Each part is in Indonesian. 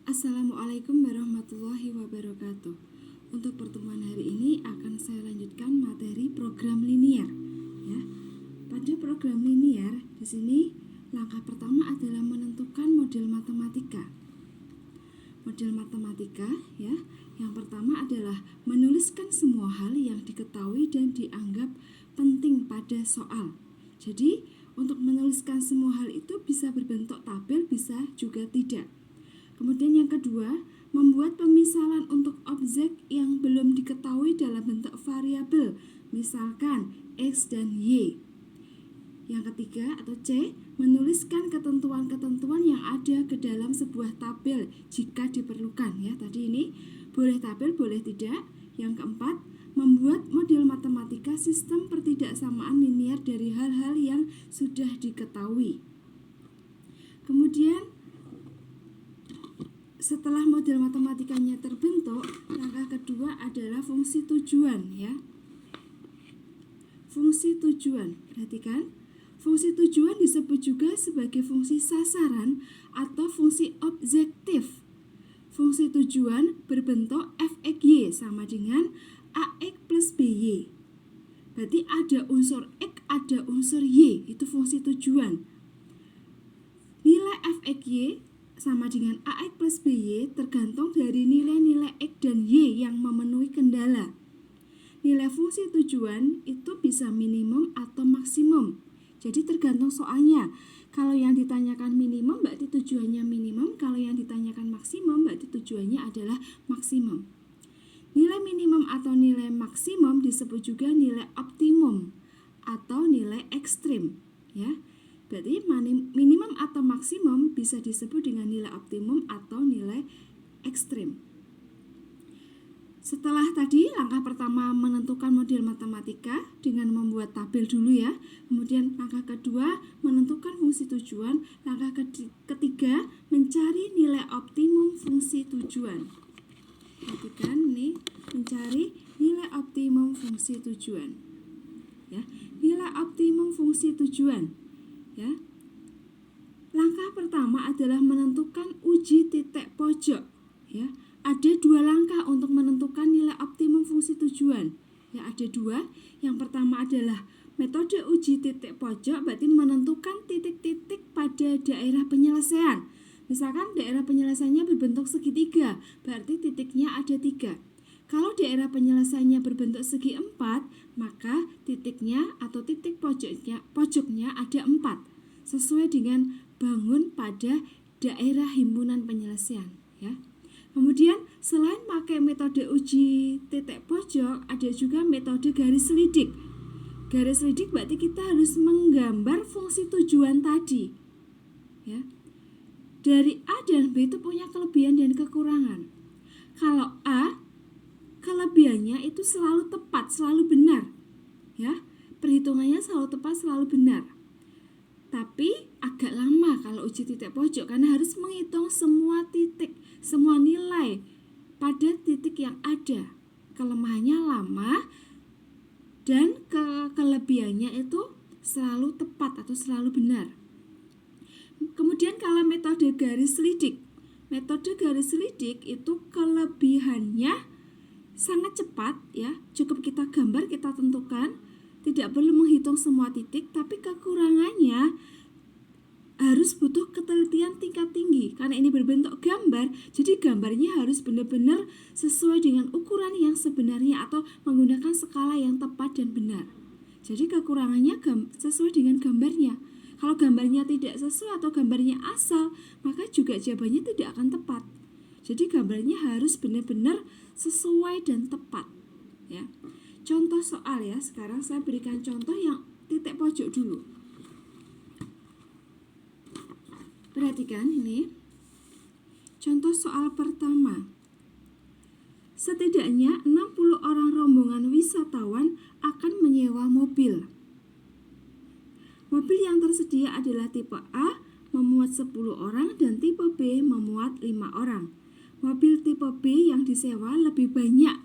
Assalamualaikum warahmatullahi wabarakatuh. Untuk pertemuan hari ini akan saya lanjutkan materi program linier. Ya, pada program linier di sini langkah pertama adalah menentukan model matematika. Model matematika, ya, yang pertama adalah menuliskan semua hal yang diketahui dan dianggap penting pada soal. Jadi, untuk menuliskan semua hal itu bisa berbentuk tabel, bisa juga tidak. Kemudian yang kedua, membuat pemisalan untuk objek yang belum diketahui dalam bentuk variabel, misalkan X dan Y. Yang ketiga atau C, menuliskan ketentuan-ketentuan yang ada ke dalam sebuah tabel jika diperlukan. Ya, tadi ini boleh tabel, boleh tidak. Yang keempat, membuat model matematika sistem pertidaksamaan linier dari hal-hal yang sudah diketahui. Kemudian setelah model matematikanya terbentuk, langkah kedua adalah fungsi tujuan, ya. Fungsi tujuan, perhatikan. Fungsi tujuan disebut juga sebagai fungsi sasaran atau fungsi objektif. Fungsi tujuan berbentuk f(x)y sama dengan ax plus by. Berarti ada unsur x, ada unsur y, itu fungsi tujuan. Nilai f(x)y sama dengan ax plus by tergantung dari nilai-nilai x dan y yang memenuhi kendala. Nilai fungsi tujuan itu bisa minimum atau maksimum. Jadi tergantung soalnya. Kalau yang ditanyakan minimum berarti tujuannya minimum, kalau yang ditanyakan maksimum berarti tujuannya adalah maksimum. Nilai minimum atau nilai maksimum disebut juga nilai optimum atau nilai ekstrim, ya. Berarti minimum atau maksimum bisa disebut dengan nilai optimum atau nilai ekstrim. Setelah tadi langkah pertama menentukan model matematika dengan membuat tabel dulu, ya. Kemudian langkah kedua menentukan fungsi tujuan. Langkah ketiga mencari nilai optimum fungsi tujuan. Perhatikan ini, mencari nilai optimum fungsi tujuan. Ya, nilai optimum fungsi tujuan. Ya. Langkah pertama adalah menentukan uji titik pojok, ya. Ada dua langkah untuk menentukan nilai optimum fungsi tujuan. Ya, ada dua. Yang pertama adalah metode uji titik pojok, berarti menentukan titik-titik pada daerah penyelesaian. Misalkan daerah penyelesaiannya berbentuk segitiga, berarti titiknya ada 3. Kalau daerah penyelesaiannya berbentuk segi 4, maka titiknya atau titik pojoknya ada 4, sesuai dengan bangun pada daerah himpunan penyelesaian, ya. Kemudian selain pakai metode uji titik pojok, ada juga metode garis lidik. Garis lidik berarti kita harus menggambar fungsi tujuan tadi, ya. Dari A dan B itu punya kelebihan dan kekurangan. Kalau A, kelebihannya itu selalu tepat, selalu benar, ya. Perhitungannya selalu tepat, selalu benar. Tapi agak lama kalau uji titik pojok karena harus menghitung semua titik, semua nilai pada titik yang ada. Kelemahannya lama dan kelebihannya itu selalu tepat atau selalu benar. Kemudian kalau metode garis lidik. Metode garis lidik itu kelebihannya sangat cepat, ya. Cukup kita gambar, kita tentukan, tidak perlu menghitung semua titik, tapi kekurangannya harus butuh ketelitian tingkat tinggi. Karena ini berbentuk gambar, jadi gambarnya harus benar-benar sesuai dengan ukuran yang sebenarnya atau menggunakan skala yang tepat dan benar. Jadi kekurangannya sesuai dengan gambarnya. Kalau gambarnya tidak sesuai atau gambarnya asal, maka juga jawabannya tidak akan tepat. Jadi gambarnya harus benar-benar sesuai dan tepat, ya. Contoh soal, ya. Sekarang saya berikan contoh yang titik pojok dulu. Perhatikan ini. Contoh soal pertama. Setidaknya 60 orang rombongan wisatawan akan menyewa mobil. Mobil yang tersedia adalah tipe A memuat 10 orang dan tipe B memuat 5 orang. Mobil tipe B yang disewa lebih banyak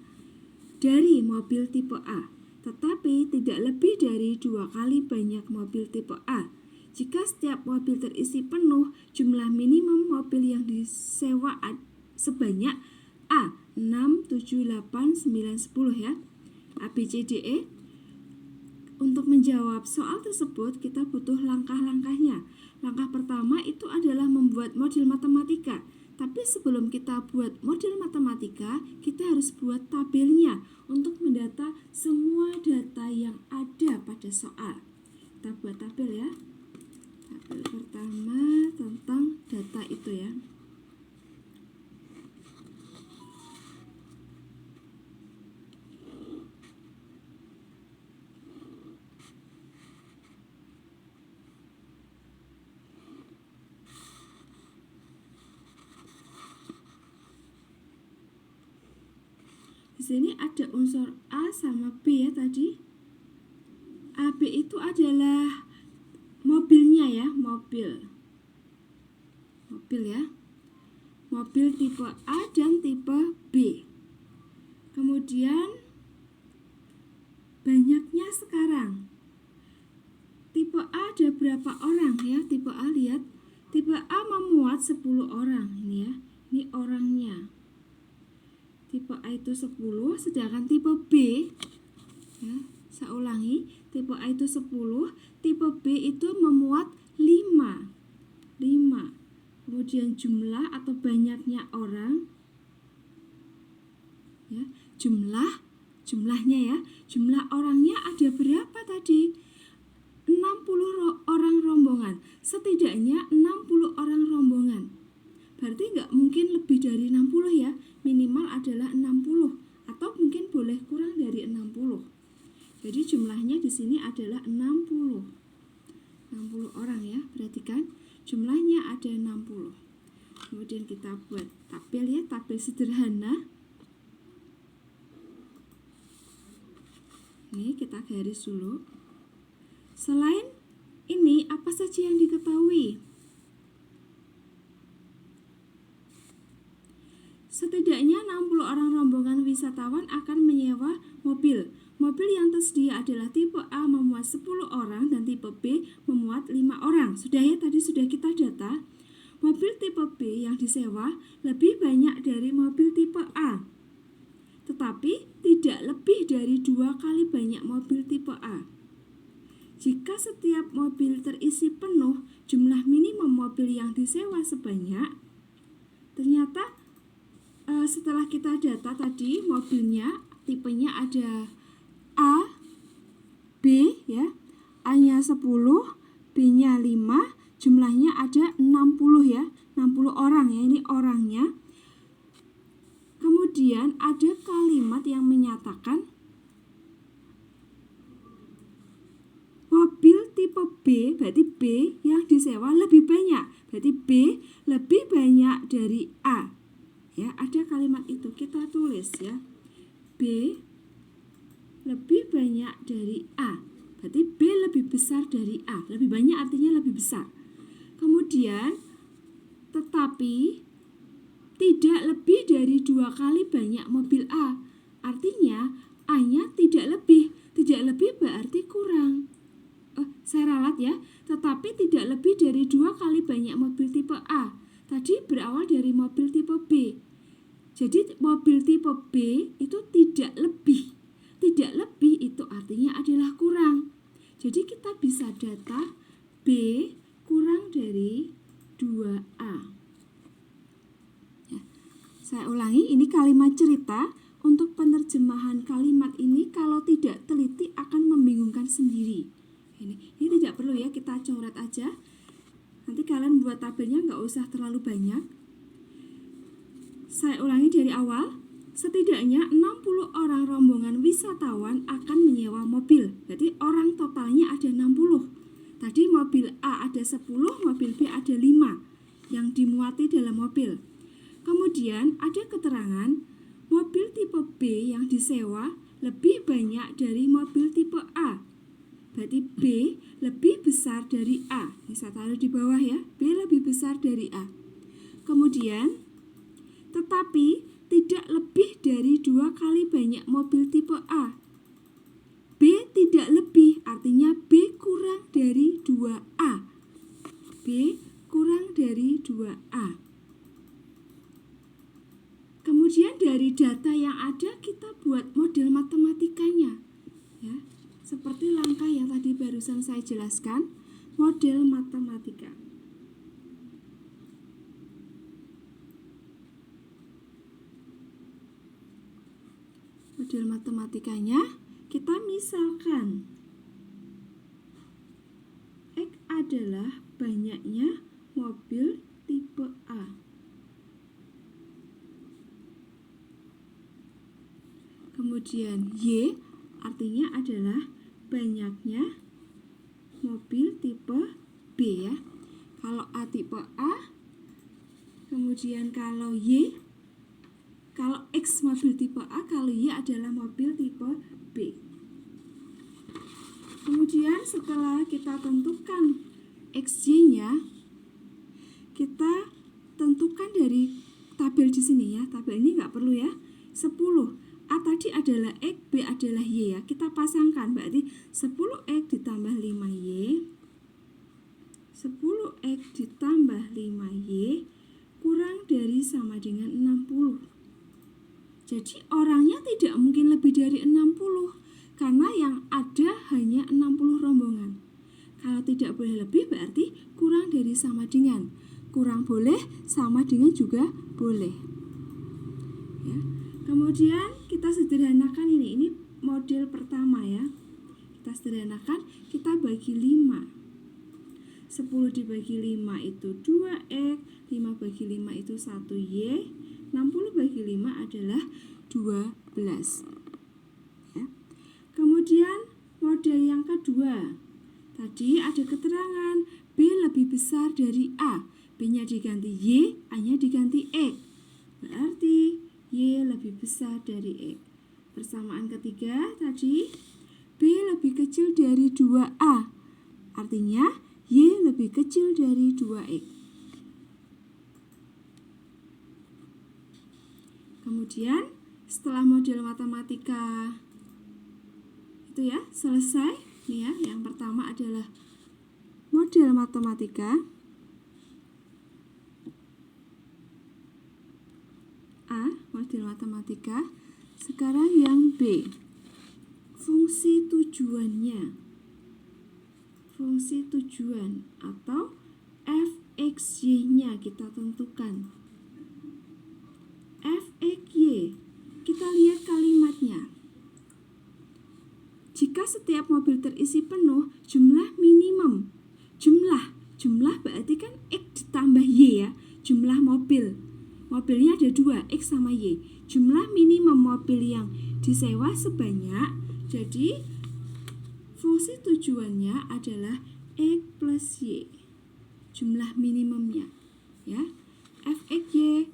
dari mobil tipe A, tetapi tidak lebih dari 2 kali banyak mobil tipe A. Jika setiap mobil terisi penuh, jumlah minimum mobil yang disewa sebanyak A 6, 7, 8, 9, 10 ya. A, B, C, D, E. Untuk menjawab soal tersebut kita butuh langkah-langkahnya. Langkah pertama itu adalah membuat model matematika. Tapi sebelum kita buat model matematika, kita harus buat tabelnya untuk mendata semua data yang ada pada soal. Kita buat tabel ya. Tabel pertama tentang data itu ya. Di sini ada unsur A sama B ya tadi. AB itu adalah mobilnya ya, mobil ya. Mobil tipe A dan tipe B. Kemudian banyaknya sekarang. Tipe A ada berapa orang ya? Tipe A lihat. Tipe A memuat 10 orang ini ya. Ini orangnya. Tipe A itu 10, sedangkan tipe B ya, saya ulangi, tipe A itu 10, tipe B itu memuat 5. Kemudian jumlah atau banyaknya orang ya, jumlahnya ya. Jumlah orangnya ada berapa tadi? 60 orang rombongan. Setidaknya 60 orang rombongan. Berarti nggak mungkin lebih dari 60 ya. Minimal adalah 60 atau mungkin boleh kurang dari 60. Jadi jumlahnya di sini adalah 60. 60 orang ya. Perhatikan jumlahnya ada 60. Kemudian kita buat tabel ya, tabel sederhana. Ini kita garis dulu. Selain ini apa saja yang diketahui? Setidaknya 60 orang rombongan wisatawan akan menyewa mobil. Mobil yang tersedia adalah tipe A memuat 10 orang dan tipe B memuat 5 orang. Sudah ya, tadi sudah kita data. Mobil tipe B yang disewa lebih banyak dari mobil tipe A. Tetapi tidak lebih dari 2 kali banyak mobil tipe A. Jika setiap mobil terisi penuh, jumlah minimum mobil yang disewa sebanyak, ternyata setelah kita data tadi mobilnya tipenya ada A, B ya. A-nya 10, B-nya 5, jumlahnya ada 60 ya. 60 orang ya, ini orangnya. Kemudian ada kalimat yang menyatakan mobil tipe B, berarti B yang disewa lebih banyak. Berarti B lebih banyak dari A. Ya, ada kalimat itu kita tulis ya. B lebih banyak dari A. Berarti B lebih besar dari A. Lebih banyak artinya lebih besar. Kemudian tetapi tidak lebih dari 2 kali banyak mobil A. Artinya A-nya tidak lebih. Tidak lebih berarti kurang. Saya ralat ya. Tetapi tidak lebih dari 2 kali banyak mobil tipe A. Tadi berawal dari mobil tipe B. Jadi mobil tipe B itu tidak lebih. Tidak lebih itu artinya adalah kurang. Jadi kita bisa data B kurang dari 2A. Ya, saya ulangi, ini kalimat cerita. Untuk penerjemahan kalimat ini kalau tidak teliti akan membingungkan sendiri. Ini tidak perlu ya, kita coret aja. Nanti kalian buat tabelnya nggak usah terlalu banyak. Saya ulangi dari awal. Setidaknya 60 orang rombongan wisatawan akan menyewa mobil. Berarti orang totalnya ada 60. Tadi mobil A ada 10, mobil B ada 5 yang dimuati dalam mobil. Kemudian ada keterangan mobil tipe B yang disewa lebih banyak dari mobil tipe A. Berarti B lebih besar dari A. Ini saya taruh di bawah ya. B lebih besar dari A. Kemudian tetapi tidak lebih dari 2 kali banyak mobil tipe A. B tidak lebih, artinya B kurang dari 2A. B kurang dari 2A. Kemudian dari data yang ada kita buat model matematikanya ya. Seperti langkah yang tadi barusan saya jelaskan, model matematika. Model matematikanya kita misalkan X adalah banyaknya mobil tipe A. Kemudian Y artinya adalah banyaknya mobil tipe B ya. Kalau A tipe A, kemudian kalau X mobil tipe A, kalau Y adalah mobil tipe B. Kemudian setelah kita tentukan XY-nya, kita tentukan dari tabel di sini ya. Tabel ini nggak perlu ya. 10. A tadi adalah X, B adalah Y ya. Kita pasangkan, berarti 10X ditambah 5Y. 10X ditambah 5Y kurang dari sama dengan 60. Jadi orangnya tidak mungkin lebih dari 60. Karena yang ada hanya 60 rombongan. Kalau tidak boleh lebih berarti kurang dari sama dengan. Kurang boleh, sama dengan juga boleh. Ya. Kemudian kita sederhanakan ini model pertama ya. Kita sederhanakan, kita bagi 5. 10 dibagi 5 itu 2X, 5 bagi 5 itu 1Y, 60 bagi 5 adalah 12. Ya. Kemudian model yang kedua. Tadi ada keterangan B lebih besar dari A. B-nya diganti Y, A-nya diganti X. Berarti Y lebih besar dari X. Persamaan ketiga tadi B lebih kecil dari 2A. Artinya Y lebih kecil dari 2X. Kemudian setelah model matematika itu ya selesai. Nih ya, yang pertama adalah model matematika. A, model matematika. Sekarang yang B, fungsi tujuannya. Fungsi tujuan atau fxy-nya kita tentukan. Fxy, kita lihat kalimatnya. Jika setiap mobil terisi penuh, jumlah minimum. Jumlah berarti kan X ditambah Y ya, jumlah mobil. Mobilnya ada 2, X sama Y. Jumlah minimum mobil yang disewa sebanyak. Jadi fungsi tujuannya adalah X plus Y. Jumlah minimumnya ya. Fxy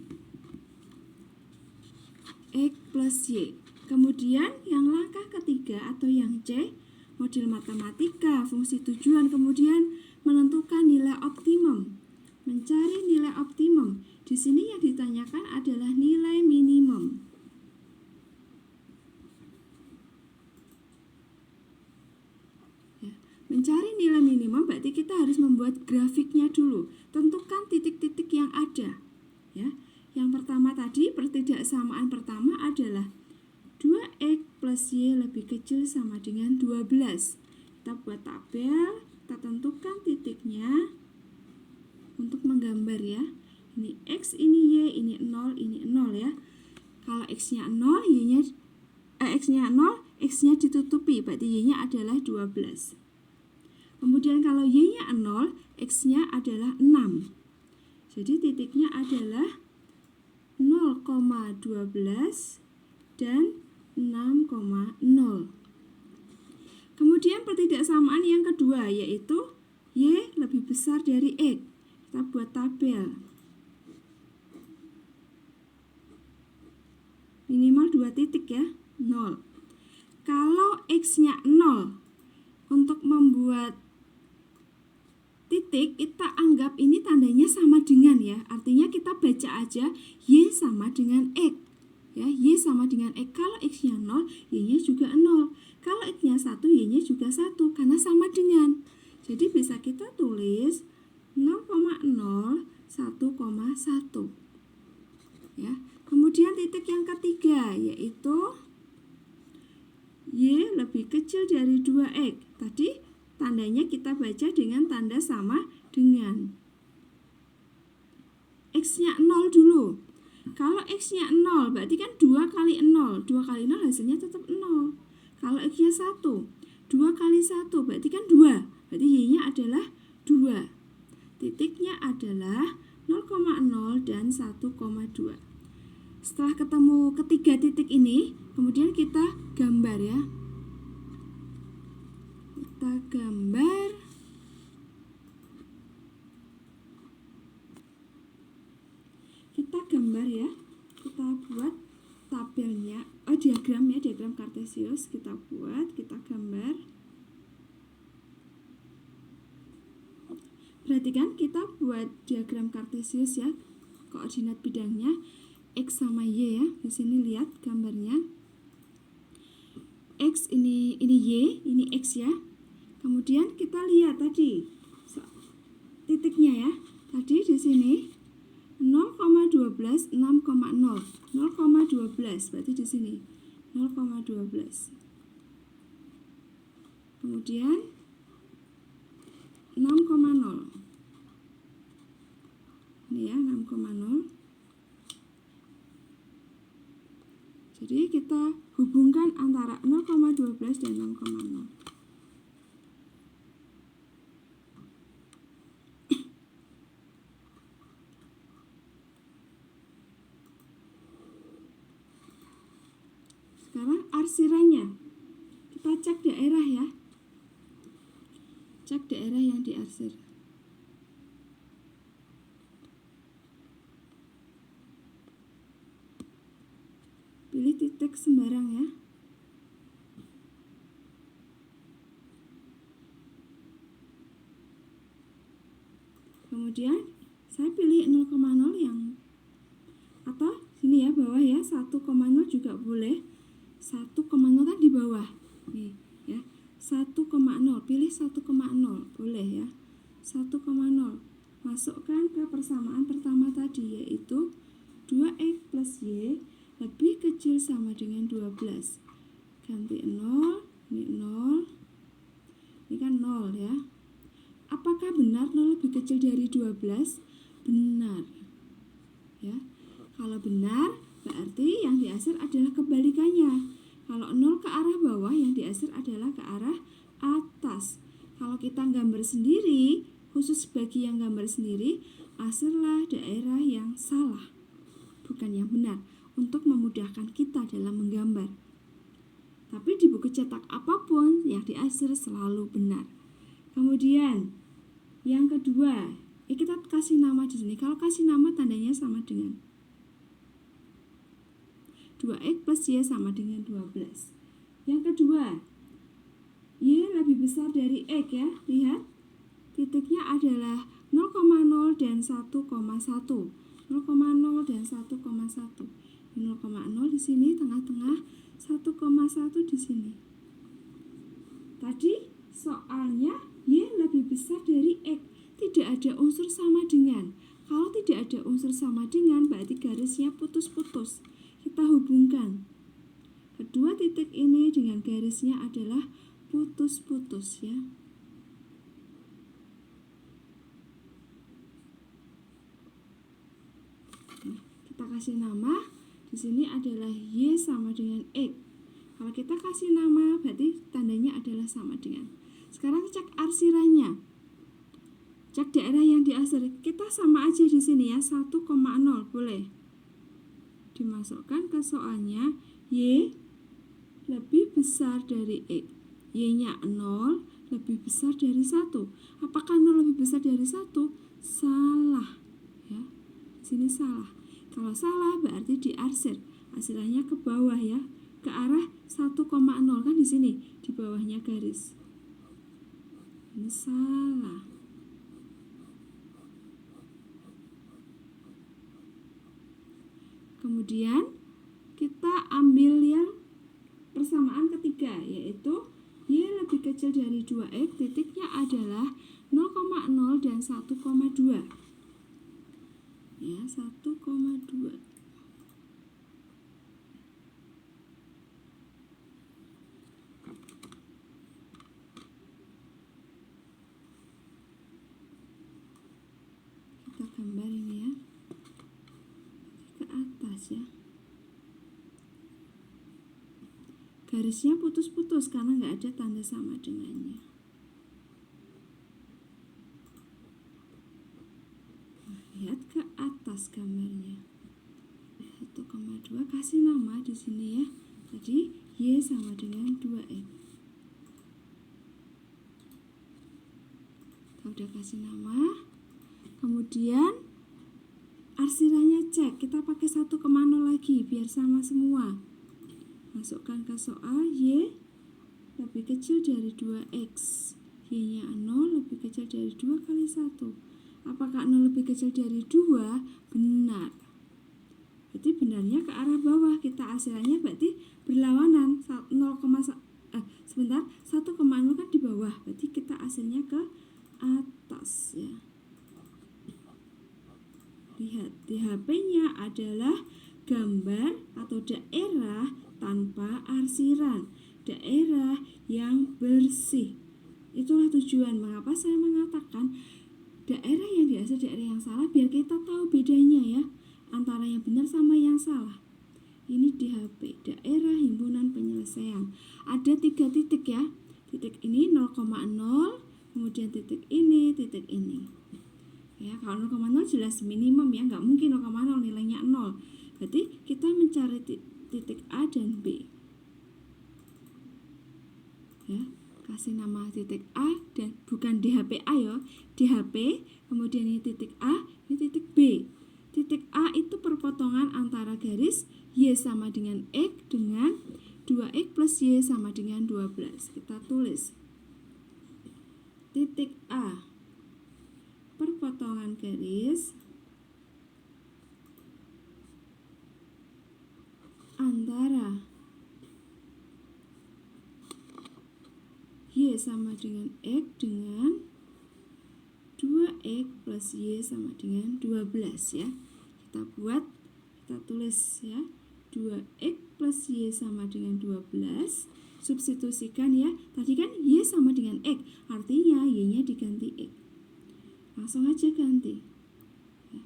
X plus Y. Kemudian yang langkah ketiga atau yang C, model matematika, fungsi tujuan, kemudian menentukan nilai optimum. Mencari nilai optimum. Di sini yang ditanyakan adalah nilai minimum. Ya, mencari nilai minimum berarti kita harus membuat grafiknya dulu. Tentukan titik-titik yang ada. Ya, yang pertama tadi pertidaksamaan pertama adalah 2X plus Y lebih kecil sama dengan 12. Kita buat tabel, kita tentukan titiknya untuk menggambar ya. Ini X, ini Y, ini 0 ya. Kalau X-nya 0, X-nya 0, X-nya ditutupi, berarti Y-nya adalah 12. Kemudian kalau Y-nya 0, X-nya adalah 6. Jadi titiknya adalah 0,12 dan 6,0. Kemudian pertidaksamaan yang kedua yaitu Y lebih besar dari X. Kita buat tabel. Minimal 2 titik ya, 0. Kalau X-nya 0, untuk membuat titik kita anggap ini tandanya sama dengan ya. Artinya kita baca aja Y sama dengan X. Ya, Y sama dengan X. Kalau X-nya 0, Y-nya juga 0. Kalau X-nya 1, Y-nya juga 1 karena sama dengan. Jadi bisa kita tulis 0,0, 1,1. Ya. Kemudian Kemudian titik yang ketiga yaitu Y lebih kecil dari 2X. Tadi tandanya kita baca dengan tanda sama dengan. X-nya 0 dulu. Kalau X-nya 0 berarti kan 2 kali 0. 2 kali 0 hasilnya tetap 0. Kalau X-nya 1, 2 kali 1 berarti kan 2. Berarti Y-nya adalah 2. Titiknya adalah 0,0 dan 1,2. Setelah ketemu ketiga titik ini, kemudian kita gambar ya. Kita gambar. Ya. Kita buat tabelnya. Diagram ya, diagram Kartesius kita buat, kita gambar. Perhatikan kita buat diagram Kartesius ya. Koordinat bidangnya X sama Y ya. Di sini lihat gambarnya. X ini Y, ini X ya. Kemudian kita lihat tadi titiknya ya. Tadi di sini 0,12 6,0. 0,12 berarti di sini 0,12. Kemudian 6,0. Ini ya 6,0. Jadi kita hubungkan antara 0,12 dan 6,0. Sekarang arsirannya. Kita cek daerah ya. Cek daerah yang diarsir. Pilih titik sembarang ya. Kemudian saya pilih 0,0 yang atau sini ya bawah ya, 1,0 juga boleh. 1,0 kan di bawah. Nih ya. 1,0, pilih 1,0 boleh ya. 1,0. Masukkan ke persamaan pertama tadi yaitu 2X plus Y lebih kecil sama dengan 12. Ganti 0, ini 0. Ini kan 0 ya. Apakah benar 0 lebih kecil dari 12? Benar. Ya. Kalau benar, berarti yang diarsir adalah kebalikannya. Kalau 0 ke arah bawah, yang diarsir adalah ke arah atas. Kalau kita gambar sendiri, khusus bagi yang gambar sendiri, arsirlah daerah yang salah, bukan yang benar, untuk memudahkan kita dalam menggambar. Tapi di buku cetak apapun, yang diarsir selalu benar. Kemudian yang kedua, kita kasih nama di sini. Kalau kasih nama tandanya sama dengan 2X plus Y sama dengan 12. Yang kedua, Y lebih besar dari X ya. Lihat, titiknya adalah 0,0 dan 1,1. 0,0 dan 1,1. 0,0 di sini tengah-tengah, 1,1 di sini. Tadi soalnya Y lebih besar dari X. Tidak ada unsur sama dengan. Kalau tidak ada unsur sama dengan, berarti garisnya putus-putus. Kita hubungkan kedua titik ini dengan garisnya adalah putus-putus ya. Nah, kita kasih nama. Di sini adalah Y sama dengan X. Kalau kita kasih nama, berarti tandanya adalah sama dengan. Sekarang cek arsirannya. Cek daerah yang diarsir. Kita sama aja di sini ya, 1,0 boleh. Dimasukkan ke soalnya, Y lebih besar dari X. Y-nya 0 lebih besar dari 1. Apakah 0 lebih besar dari 1? Salah. Ya. Sini salah. Kalau salah berarti diarsir. Arsirannya ke bawah ya. Ke arah 1,0 kan di sini, di bawahnya garis. Ini salah. Kemudian kita ambil yang persamaan ketiga, yaitu Y lebih kecil dari 2X, titiknya adalah 0,0 dan 1,2. Ya, 1,2. atas ya. Garisnya putus-putus karena nggak ada tanda sama dengannya. Nah, lihat ke atas gambarnya. 1,2 kasih nama di sini ya. Jadi Y sama dengan 2X. Kita udah kasih nama. Kemudian arsirannya cek. Kita pakai 1,0 lagi biar sama semua. Masukkan ke soal Y lebih kecil dari 2X. Y-nya 0 lebih kecil dari 2 kali 1. Apakah 0 lebih kecil dari 2? Benar. Berarti benarnya ke arah bawah. Kita arsirannya berarti berlawanan. 1,0 kan di bawah. Berarti kita arsirannya ke atas ya. Lihat, di HP-nya adalah gambar atau daerah tanpa arsiran, daerah yang bersih. Itulah tujuan mengapa saya mengatakan daerah yang diarsir daerah yang salah, biar kita tahu bedanya ya antara yang benar sama yang salah. Ini di HP, daerah himpunan penyelesaian. Ada 3 titik ya. Titik ini 0,0, kemudian titik ini, titik ini. Ya, kalau 0,0 jelas minimum ya, nggak mungkin 0,0 nilainya 0. Berarti kita mencari titik A dan B. Ya, kasih nama titik A dan bukan di HP A ya, di HP, kemudian ini titik A, ini titik B. Titik A itu perpotongan antara garis Y sama dengan X dengan 2X plus Y sama dengan 12. Kita tulis titik A, perpotongan garis antara Y sama dengan X dengan 2X plus Y sama dengan 12 ya. Kita buat, kita tulis ya, 2X plus Y sama dengan 12. Substitusikan ya, tadi kan Y sama dengan X, artinya Y-nya diganti X. Langsung aja ganti ya,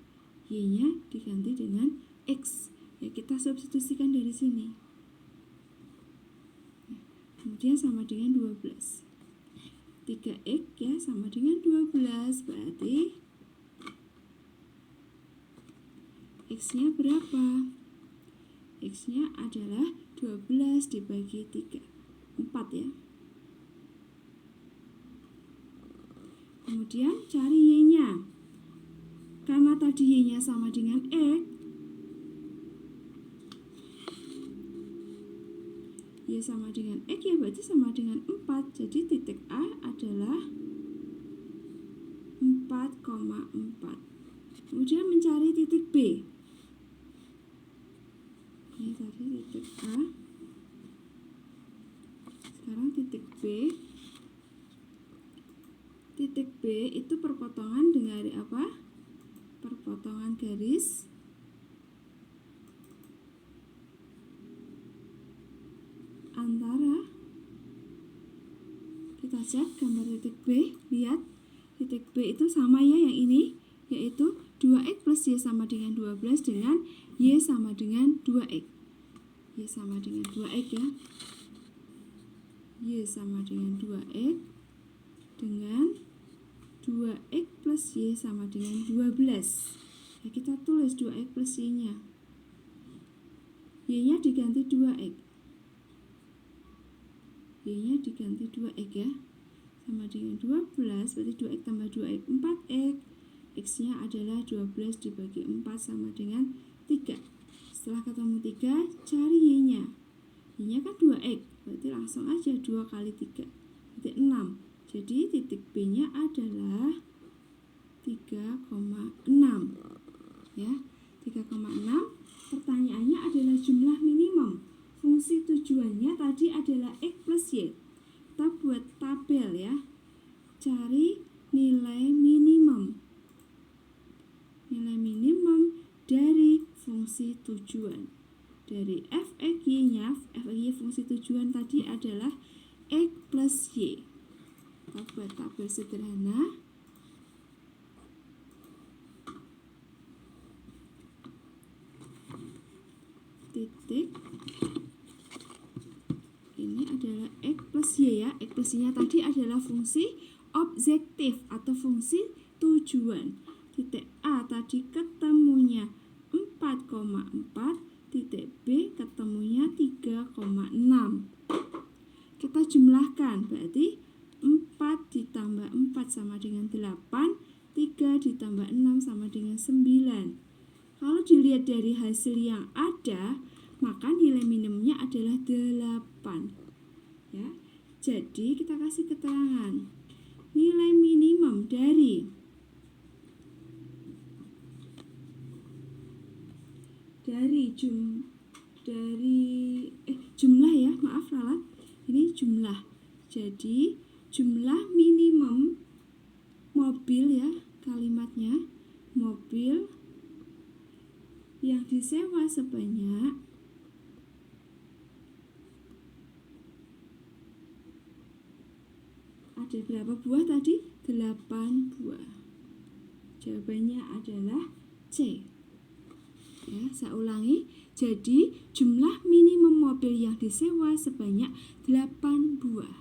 Y-nya diganti dengan X ya, kita substitusikan dari sini ya. Kemudian sama dengan 12, 3X ya sama dengan 12, berarti X-nya berapa? X-nya adalah 12 dibagi 3, 4 ya. Kemudian cari Y-nya. Karena tadi Y-nya sama dengan X, Y sama dengan X ya berarti sama dengan 4. Jadi titik A adalah 4,4. Kemudian mencari titik B. Ini tadi titik A. Sekarang titik B. Titik B itu perpotongan dengan apa? Perpotongan garis antara, kita cek gambar titik B, lihat titik B itu sama ya yang ini, yaitu 2X plus Y sama dengan 12 dengan Y sama dengan 2X. Y sama dengan 2X ya. Y sama dengan 2X dengan 2X plus Y sama dengan 12. Ya, kita tulis 2X plus Y-nya. Y-nya diganti 2X. Y-nya diganti 2X ya. Sama dengan 12, berarti 2X tambah 2X 4X. X-nya adalah 12 dibagi 4 sama dengan 3. Setelah ketemu 3, cari Y-nya. Y-nya kan 2X, berarti langsung aja 2 kali 3, berarti 6. Jadi titik B-nya adalah 3,6 ya. 3,6. Pertanyaannya adalah jumlah minimum. Fungsi tujuannya tadi adalah X plus Y. Kita buat tabel ya. Cari nilai minimum. Nilai minimum dari fungsi tujuan. Dari f(x) y-nya, f(x) y fungsi tujuan tadi adalah X plus Y. Kita buat tabel sederhana. titik ini adalah X plus Y ya. X plus Y-nya tadi adalah fungsi objektif atau fungsi tujuan. Titik A tadi ketemunya 4,4, titik B ketemunya 3,6. Kita jumlahkan, berarti 4 ditambah 4 sama dengan 8, 3 ditambah 6 sama dengan 9. Kalau dilihat dari hasil yang ada, maka nilai minimumnya adalah 8. Ya. Jadi kita kasih keterangan. Nilai minimum dari jumlah ya, maaf ralat. Ini jumlah. Jadi jumlah minimum mobil ya, kalimatnya mobil yang disewa sebanyak ada berapa buah tadi? 8 buah. Jawabannya adalah C. Ya, saya ulangi. Jadi jumlah minimum mobil yang disewa sebanyak 8 buah.